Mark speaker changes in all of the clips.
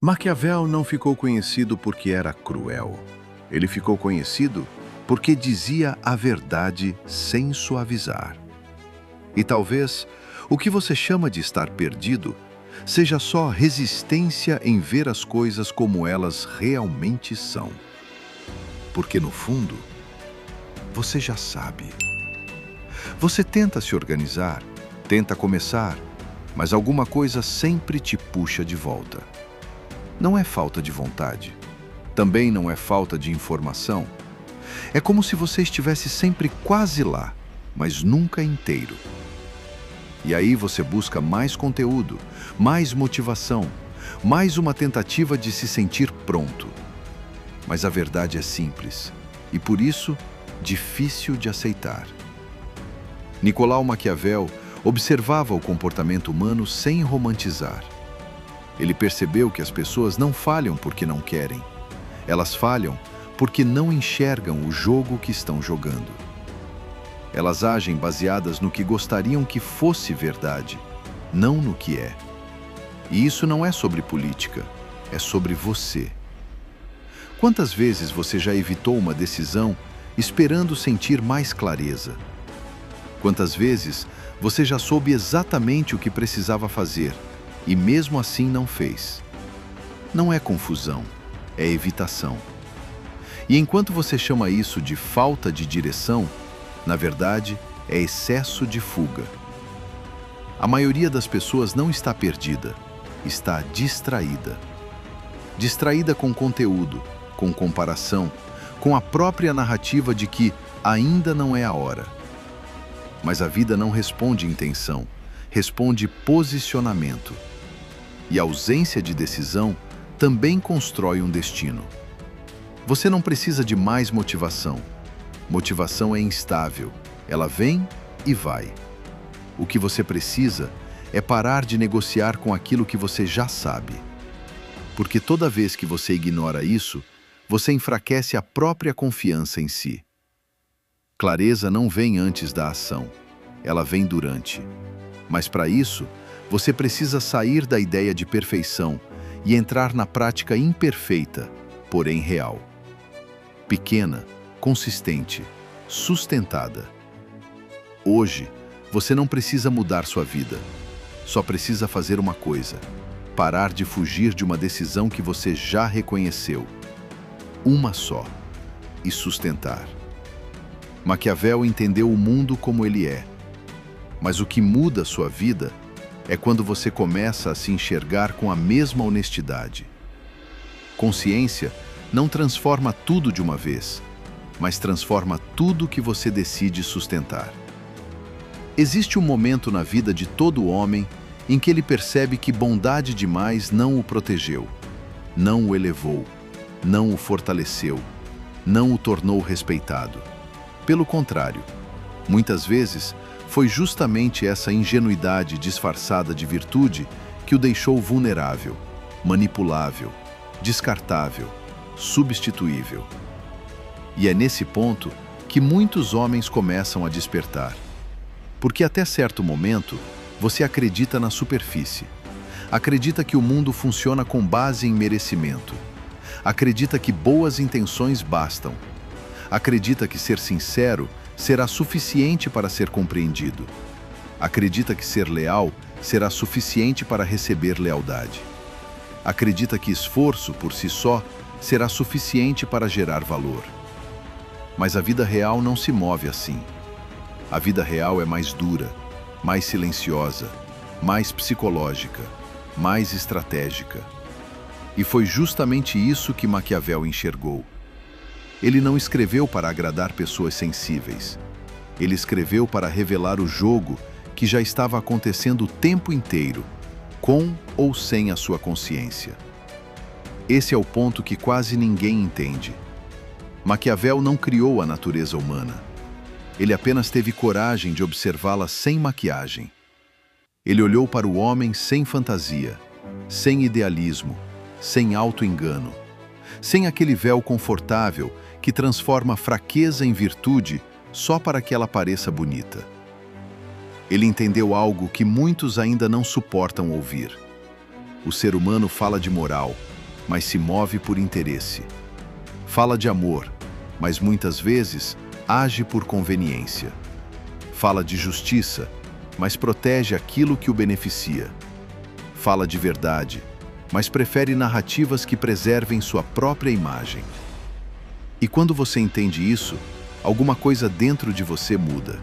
Speaker 1: Maquiavel não ficou conhecido porque era cruel. Ele ficou conhecido porque dizia a verdade sem suavizar. E talvez o que você chama de estar perdido seja só resistência em ver as coisas como elas realmente são. Porque no fundo, você já sabe. Você tenta se organizar, tenta começar, mas alguma coisa sempre te puxa de volta. Não é falta de vontade. Também não é falta de informação. É como se você estivesse sempre quase lá, mas nunca inteiro. E aí você busca mais conteúdo, mais motivação, mais uma tentativa de se sentir pronto. Mas a verdade é simples e, por isso, difícil de aceitar. Nicolau Maquiavel observava o comportamento humano sem romantizar. Ele percebeu que as pessoas não falham porque não querem. Elas falham porque não enxergam o jogo que estão jogando. Elas agem baseadas no que gostariam que fosse verdade, não no que é. E isso não é sobre política, é sobre você. Quantas vezes você já evitou uma decisão esperando sentir mais clareza? Quantas vezes você já soube exatamente o que precisava fazer e mesmo assim não fez? Não é confusão, é evitação. E enquanto você chama isso de falta de direção, na verdade, é excesso de fuga. A maioria das pessoas não está perdida, está distraída. Distraída com conteúdo, com comparação, com a própria narrativa de que ainda não é a hora. Mas a vida não responde intenção, responde posicionamento. E a ausência de decisão também constrói um destino. Você não precisa de mais motivação. Motivação é instável, ela vem e vai. O que você precisa é parar de negociar com aquilo que você já sabe. Porque toda vez que você ignora isso, você enfraquece a própria confiança em si. Clareza não vem antes da ação, ela vem durante. Mas para isso, você precisa sair da ideia de perfeição e entrar na prática imperfeita, porém real. Pequena, consistente, sustentada. Hoje, você não precisa mudar sua vida. Só precisa fazer uma coisa: parar de fugir de uma decisão que você já reconheceu. Uma só. E sustentar. Maquiavel entendeu o mundo como ele é. Mas o que muda sua vida é quando você começa a se enxergar com a mesma honestidade. Consciência não transforma tudo de uma vez, mas transforma tudo que você decide sustentar. Existe um momento na vida de todo homem em que ele percebe que bondade demais não o protegeu, não o elevou, não o fortaleceu, não o tornou respeitado. Pelo contrário, muitas vezes foi justamente essa ingenuidade disfarçada de virtude que o deixou vulnerável, manipulável, descartável, substituível. E é nesse ponto que muitos homens começam a despertar. Porque até certo momento, você acredita na superfície. Acredita que o mundo funciona com base em merecimento. Acredita que boas intenções bastam. Acredita que ser sincero será suficiente para ser compreendido. Acredita que ser leal será suficiente para receber lealdade. Acredita que esforço por si só será suficiente para gerar valor. Mas a vida real não se move assim. A vida real é mais dura, mais silenciosa, mais psicológica, mais estratégica. E foi justamente isso que Maquiavel enxergou. Ele não escreveu para agradar pessoas sensíveis. Ele escreveu para revelar o jogo que já estava acontecendo o tempo inteiro, com ou sem a sua consciência. Esse é o ponto que quase ninguém entende. Maquiavel não criou a natureza humana. Ele apenas teve coragem de observá-la sem maquiagem. Ele olhou para o homem sem fantasia, sem idealismo, sem auto-engano, sem aquele véu confortável que transforma fraqueza em virtude só para que ela pareça bonita. Ele entendeu algo que muitos ainda não suportam ouvir. O ser humano fala de moral, mas se move por interesse. Fala de amor, mas muitas vezes age por conveniência. Fala de justiça, mas protege aquilo que o beneficia. Fala de verdade, mas prefere narrativas que preservem sua própria imagem. E quando você entende isso, alguma coisa dentro de você muda.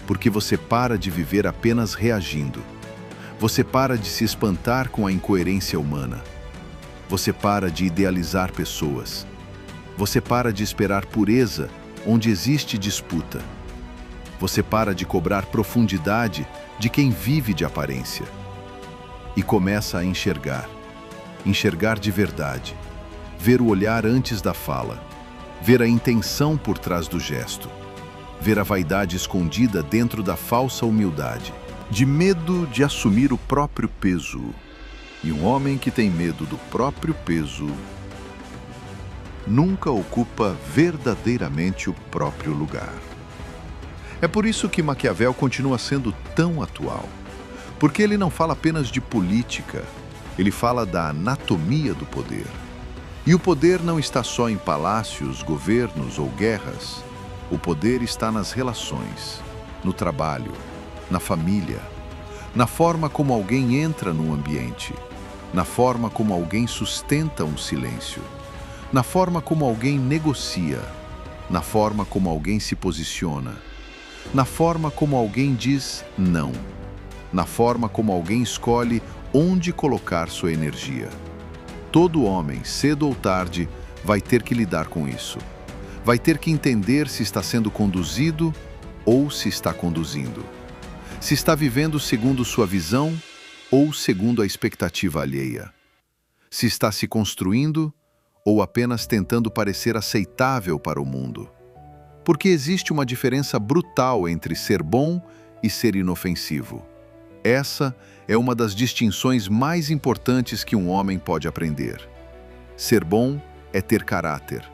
Speaker 1: Porque você para de viver apenas reagindo. Você para de se espantar com a incoerência humana. Você para de idealizar pessoas. Você para de esperar pureza onde existe disputa. Você para de cobrar profundidade de quem vive de aparência. E começa a enxergar. Enxergar de verdade. Ver o olhar antes da fala. Ver a intenção por trás do gesto. Ver a vaidade escondida dentro da falsa humildade. De medo de assumir o próprio peso. E um homem que tem medo do próprio peso nunca ocupa verdadeiramente o próprio lugar. É por isso que Maquiavel continua sendo tão atual. Porque ele não fala apenas de política, ele fala da anatomia do poder. E o poder não está só em palácios, governos ou guerras. O poder está nas relações, no trabalho, na família, na forma como alguém entra num ambiente, na forma como alguém sustenta um silêncio, na forma como alguém negocia, na forma como alguém se posiciona, na forma como alguém diz não, na forma como alguém escolhe onde colocar sua energia. Todo homem, cedo ou tarde, vai ter que lidar com isso. Vai ter que entender se está sendo conduzido ou se está conduzindo. Se está vivendo segundo sua visão ou segundo a expectativa alheia. Se está se construindo ou apenas tentando parecer aceitável para o mundo. Porque existe uma diferença brutal entre ser bom e ser inofensivo. Essa é uma das distinções mais importantes que um homem pode aprender. Ser bom é ter caráter.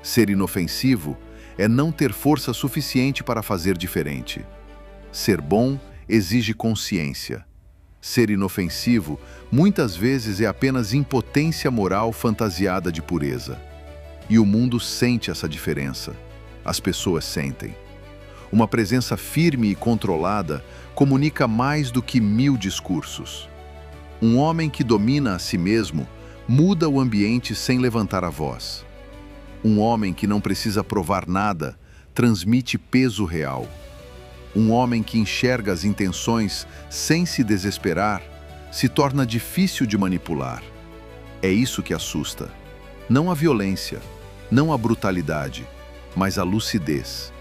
Speaker 1: Ser inofensivo é não ter força suficiente para fazer diferente. Ser bom exige consciência. Ser inofensivo muitas vezes é apenas impotência moral fantasiada de pureza. E o mundo sente essa diferença. As pessoas sentem. Uma presença firme e controlada comunica mais do que 1000 discursos. Um homem que domina a si mesmo muda o ambiente sem levantar a voz. Um homem que não precisa provar nada transmite peso real. Um homem que enxerga as intenções sem se desesperar se torna difícil de manipular. É isso que assusta. Não a violência, não a brutalidade, mas a lucidez.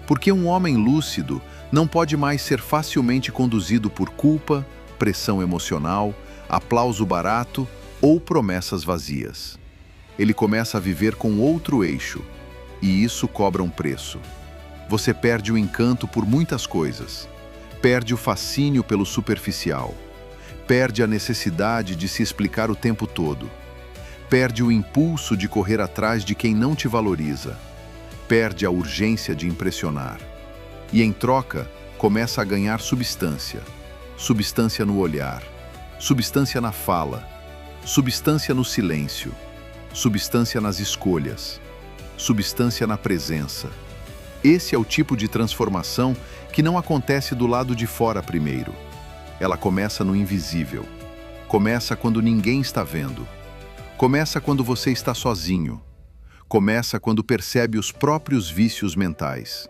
Speaker 1: Porque um homem lúcido não pode mais ser facilmente conduzido por culpa, pressão emocional, aplauso barato ou promessas vazias. Ele começa a viver com outro eixo, e isso cobra um preço. Você perde o encanto por muitas coisas, perde o fascínio pelo superficial, perde a necessidade de se explicar o tempo todo, perde o impulso de correr atrás de quem não te valoriza, perde a urgência de impressionar. E em troca, começa a ganhar substância. Substância no olhar, substância na fala, substância no silêncio, substância nas escolhas, substância na presença. Esse é o tipo de transformação que não acontece do lado de fora primeiro. Ela começa no invisível. Começa quando ninguém está vendo. Começa quando você está sozinho. Começa quando percebe os próprios vícios mentais.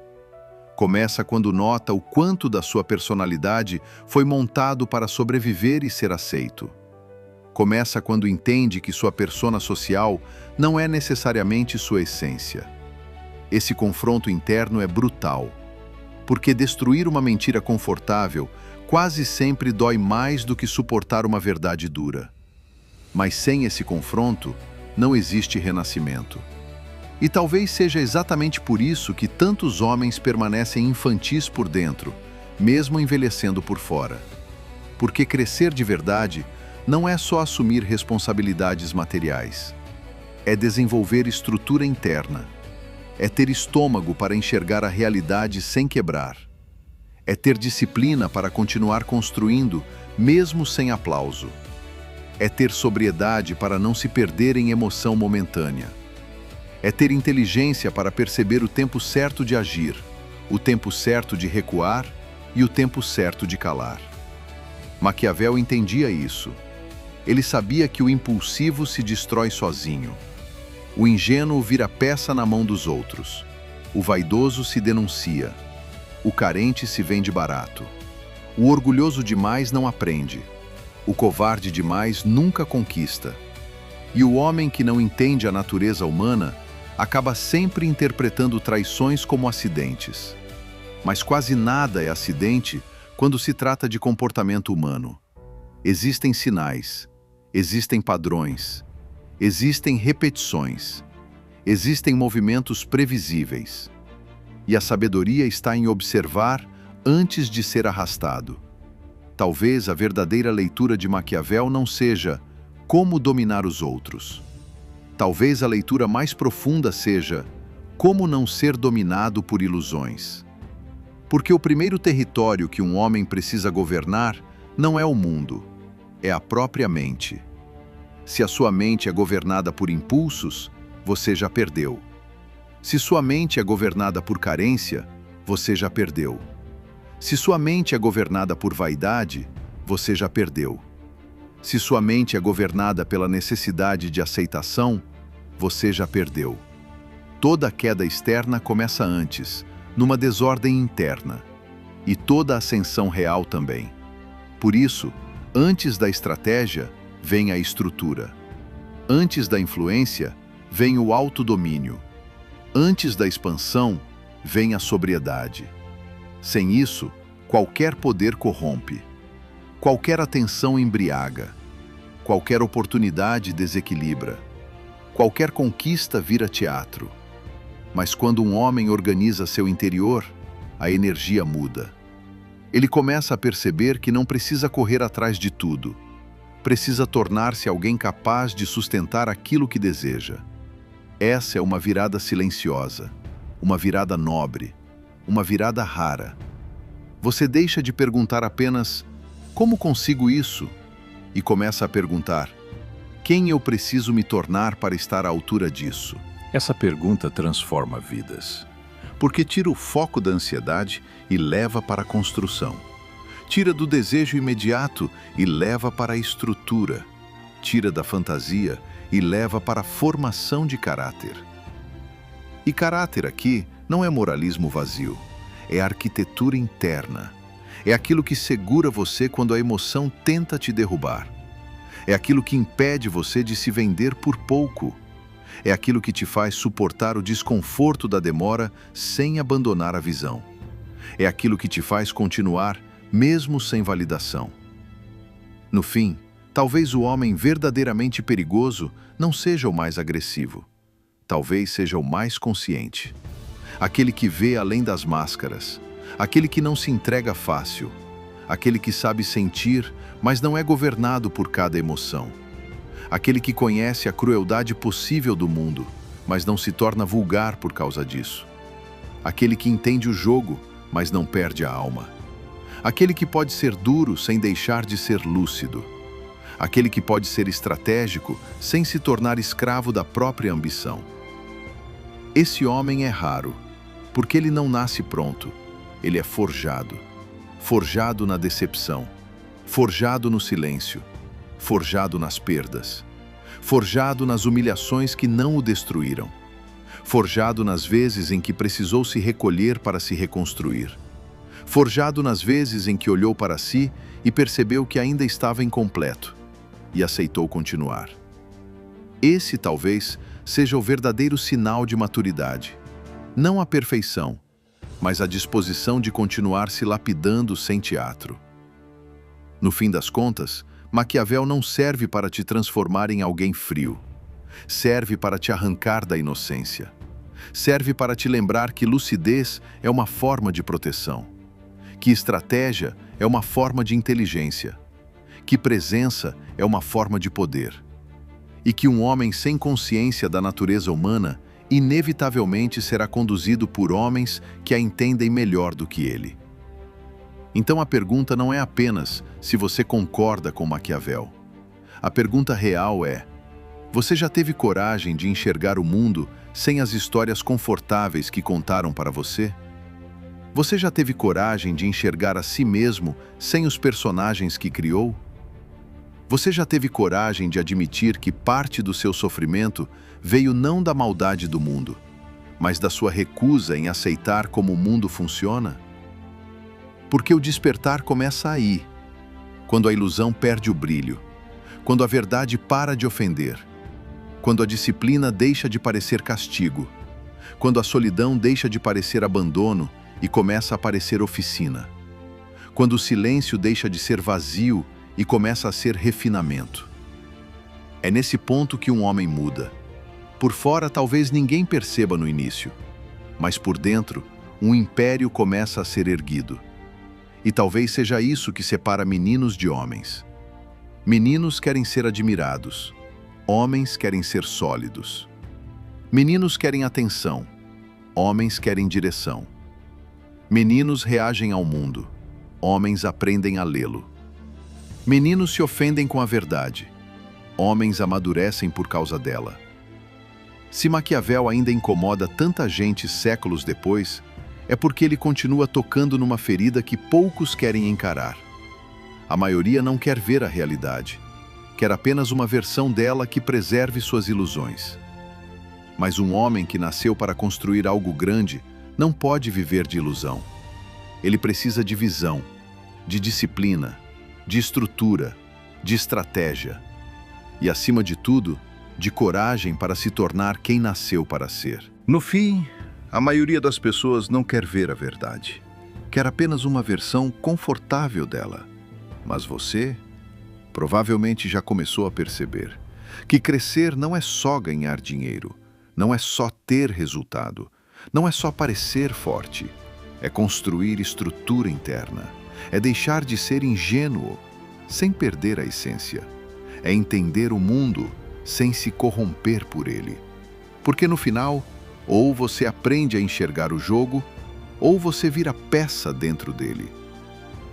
Speaker 1: Começa quando nota o quanto da sua personalidade foi montado para sobreviver e ser aceito. Começa quando entende que sua persona social não é necessariamente sua essência. Esse confronto interno é brutal, porque destruir uma mentira confortável quase sempre dói mais do que suportar uma verdade dura. Mas sem esse confronto, não existe renascimento. E talvez seja exatamente por isso que tantos homens permanecem infantis por dentro, mesmo envelhecendo por fora. Porque crescer de verdade não é só assumir responsabilidades materiais. É desenvolver estrutura interna. É ter estômago para enxergar a realidade sem quebrar. É ter disciplina para continuar construindo, mesmo sem aplauso. É ter sobriedade para não se perder em emoção momentânea. É ter inteligência para perceber o tempo certo de agir, o tempo certo de recuar e o tempo certo de calar. Maquiavel entendia isso. Ele sabia que o impulsivo se destrói sozinho. O ingênuo vira peça na mão dos outros. O vaidoso se denuncia. O carente se vende barato. O orgulhoso demais não aprende. O covarde demais nunca conquista. E o homem que não entende a natureza humana acaba sempre interpretando traições como acidentes. Mas quase nada é acidente quando se trata de comportamento humano. Existem sinais, existem padrões, existem repetições, existem movimentos previsíveis. E a sabedoria está em observar antes de ser arrastado. Talvez a verdadeira leitura de Maquiavel não seja como dominar os outros. Talvez a leitura mais profunda seja como não ser dominado por ilusões. Porque o primeiro território que um homem precisa governar não é o mundo, é a própria mente. Se a sua mente é governada por impulsos, você já perdeu. Se sua mente é governada por carência, você já perdeu. Se sua mente é governada por vaidade, você já perdeu. Se sua mente é governada pela necessidade de aceitação, você já perdeu. Toda queda externa começa antes, numa desordem interna. E toda ascensão real também. Por isso, antes da estratégia, vem a estrutura. Antes da influência, vem o autodomínio. Antes da expansão, vem a sobriedade. Sem isso, qualquer poder corrompe. Qualquer atenção embriaga. Qualquer oportunidade desequilibra. Qualquer conquista vira teatro. Mas quando um homem organiza seu interior, a energia muda. Ele começa a perceber que não precisa correr atrás de tudo. Precisa tornar-se alguém capaz de sustentar aquilo que deseja. Essa é uma virada silenciosa, uma virada nobre, uma virada rara. Você deixa de perguntar apenas como consigo isso? E começa a perguntar: quem eu preciso me tornar para estar à altura disso? Essa pergunta transforma vidas, porque tira o foco da ansiedade e leva para a construção. Tira do desejo imediato e leva para a estrutura. Tira da fantasia e leva para a formação de caráter. E caráter aqui não é moralismo vazio, é arquitetura interna. É aquilo que segura você quando a emoção tenta te derrubar. É aquilo que impede você de se vender por pouco. É aquilo que te faz suportar o desconforto da demora sem abandonar a visão. É aquilo que te faz continuar mesmo sem validação. No fim, talvez o homem verdadeiramente perigoso não seja o mais agressivo. Talvez seja o mais consciente. Aquele que vê além das máscaras. Aquele que não se entrega fácil. Aquele que sabe sentir, mas não é governado por cada emoção. Aquele que conhece a crueldade possível do mundo, mas não se torna vulgar por causa disso. Aquele que entende o jogo, mas não perde a alma. Aquele que pode ser duro sem deixar de ser lúcido. Aquele que pode ser estratégico sem se tornar escravo da própria ambição. Esse homem é raro, porque ele não nasce pronto. Ele é forjado. Forjado na decepção. Forjado no silêncio. Forjado nas perdas. Forjado nas humilhações que não o destruíram. Forjado nas vezes em que precisou se recolher para se reconstruir. Forjado nas vezes em que olhou para si e percebeu que ainda estava incompleto e aceitou continuar. Esse, talvez, seja o verdadeiro sinal de maturidade. Não a perfeição, mas a disposição de continuar se lapidando sem teatro. No fim das contas, Maquiavel não serve para te transformar em alguém frio. Serve para te arrancar da inocência. Serve para te lembrar que lucidez é uma forma de proteção. Que estratégia é uma forma de inteligência. Que presença é uma forma de poder. E que um homem sem consciência da natureza humana inevitavelmente será conduzido por homens que a entendem melhor do que ele. Então a pergunta não é apenas se você concorda com Maquiavel. A pergunta real é: você já teve coragem de enxergar o mundo sem as histórias confortáveis que contaram para você? Você já teve coragem de enxergar a si mesmo sem os personagens que criou? Você já teve coragem de admitir que parte do seu sofrimento veio não da maldade do mundo, mas da sua recusa em aceitar como o mundo funciona? Porque o despertar começa aí, quando a ilusão perde o brilho, quando a verdade para de ofender, quando a disciplina deixa de parecer castigo, quando a solidão deixa de parecer abandono e começa a parecer oficina, quando o silêncio deixa de ser vazio e começa a ser refinamento. É nesse ponto que um homem muda. Por fora, talvez ninguém perceba no início, mas por dentro, um império começa a ser erguido. E talvez seja isso que separa meninos de homens. Meninos querem ser admirados, homens querem ser sólidos. Meninos querem atenção, homens querem direção. Meninos reagem ao mundo, homens aprendem a lê-lo. Meninos se ofendem com a verdade, homens amadurecem por causa dela. Se Maquiavel ainda incomoda tanta gente séculos depois, é porque ele continua tocando numa ferida que poucos querem encarar. A maioria não quer ver a realidade, quer apenas uma versão dela que preserve suas ilusões. Mas um homem que nasceu para construir algo grande não pode viver de ilusão. Ele precisa de visão, de disciplina, de estrutura, de estratégia e, acima de tudo, de coragem para se tornar quem nasceu para ser. No fim, a maioria das pessoas não quer ver a verdade. Quer apenas uma versão confortável dela. Mas você provavelmente já começou a perceber que crescer não é só ganhar dinheiro, não é só ter resultado, não é só parecer forte, é construir estrutura interna. É deixar de ser ingênuo, sem perder a essência. É entender o mundo, sem se corromper por ele. Porque no final, ou você aprende a enxergar o jogo, ou você vira peça dentro dele.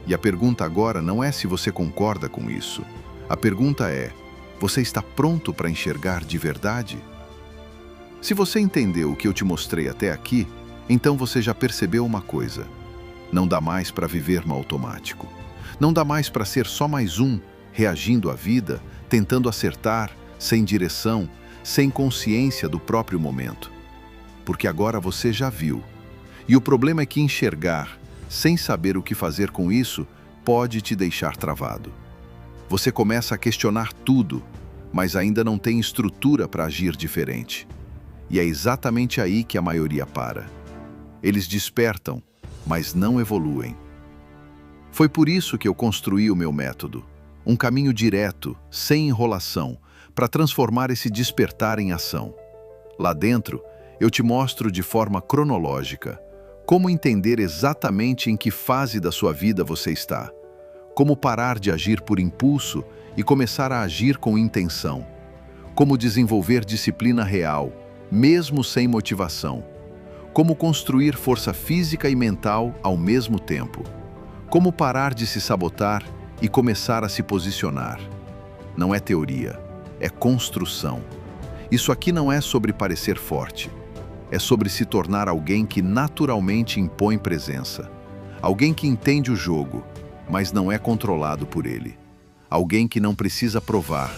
Speaker 1: E a pergunta agora não é se você concorda com isso. A pergunta é: você está pronto para enxergar de verdade? Se você entendeu o que eu te mostrei até aqui, então você já percebeu uma coisa. Não dá mais para viver no automático. Não dá mais para ser só mais um, reagindo à vida, tentando acertar, sem direção, sem consciência do próprio momento. Porque agora você já viu. E o problema é que enxergar, sem saber o que fazer com isso, pode te deixar travado. Você começa a questionar tudo, mas ainda não tem estrutura para agir diferente. E é exatamente aí que a maioria para. Eles despertam, mas não evoluem. Foi por isso que eu construí o meu método, um caminho direto, sem enrolação, para transformar esse despertar em ação. Lá dentro, eu te mostro de forma cronológica como entender exatamente em que fase da sua vida você está, como parar de agir por impulso e começar a agir com intenção, como desenvolver disciplina real, mesmo sem motivação, como construir força física e mental ao mesmo tempo, como parar de se sabotar e começar a se posicionar. Não é teoria, é construção. Isso aqui não é sobre parecer forte, é sobre se tornar alguém que naturalmente impõe presença, alguém que entende o jogo, mas não é controlado por ele, alguém que não precisa provar,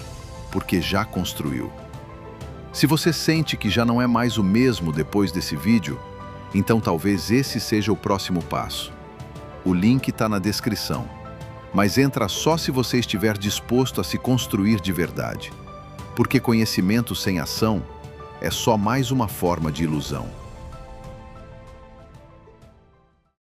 Speaker 1: porque já construiu. Se você sente que já não é mais o mesmo depois desse vídeo, então talvez esse seja o próximo passo. O link está na descrição, mas entra só se você estiver disposto a se construir de verdade, porque conhecimento sem ação é só mais uma forma de ilusão.